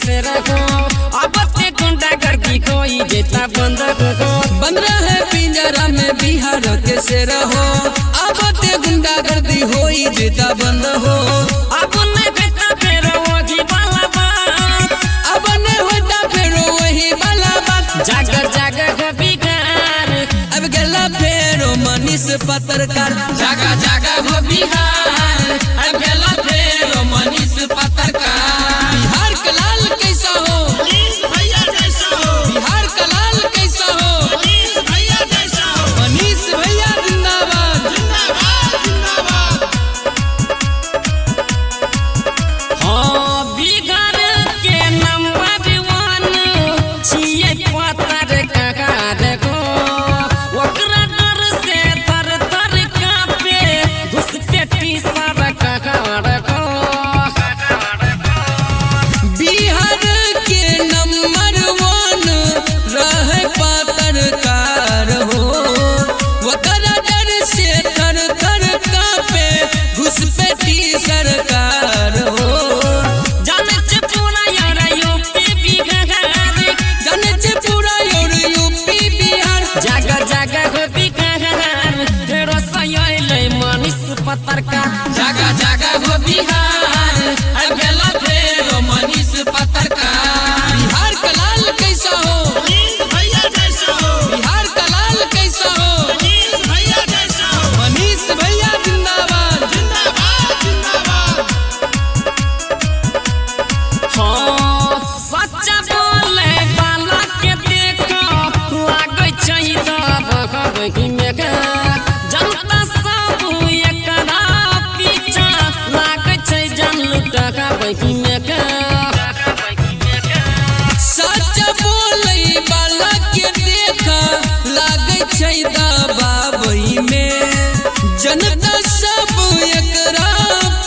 से रहो अब ते गुंडा गर्दी कोई जेता बंद हो। बंद रहे पिंजरा में बिहार के से रहो अब ते गुंडा गर्दी होई जेता बंद हो। अब ने बेटा फेरो वही वाला बात, अब ने होता फेरो वही वाला बात। जागर जागर हो बिहार अब गला फेरो मनीष पत्रकार। जागा जागा हो बिहार अब गला फेरो मनीष पत्रकार। बिहार का लाल कैसा हो मनीष भैया जैसा हो, बिहार का लाल कैसा हो मनीष भैया जैसा हो। मनीष भैया जिंदाबाद। जिंदाबाद जिंदाबाद। हाँ बिहार के नंबर 1 छिए पत्रकार को ओकरा डर से थर थर कांपे घुसपैठी सरकार को। बिहार के नंबर 1 रहे पत्रकार हो वकरा डर से थर थर कांपे घुसपैठी सरकार हो। जाने से पूरा यार यूपी बिहार, जाने से पूरा यूपी बिहार। जागा जागा हो बिहार फेरो सयाले मनीष पत्रकार। जागा जागा हो बिहार अब गेला फेरो मनीष पत्रकार। बिहार का लाल कैसा हो मनीष भैया जैसा हो, बिहार का लाल कैसा हो मनीष भैया जैसा हो। मनीष भैया जिंदाबाद। जिंदाबाद जिंदाबाद। हाँ सच्चा बोले वाला के देखो लागे छै दबकही में के। जनता सब एकरा पीछा लागे छै जन लुटका बही में के। सच बोले वाला के देखा लागे छै दबावई में। जनता सब एकरा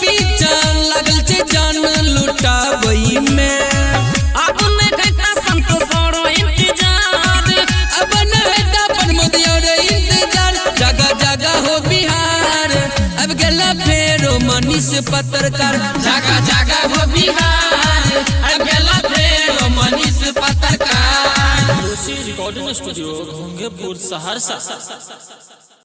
पीछा लागल छै जान लुटावई में। अब ने घटा संतोष और इंतजार, अब न हेता प्रमोद और इंतजार। जगह जगह हो बिहार अब गला फेरो मनीष पत्रकार। जागा जागा हो बिहार अब गेला फेरो मनीष पत्रकार। Recording studio Ghongepur Saharsa.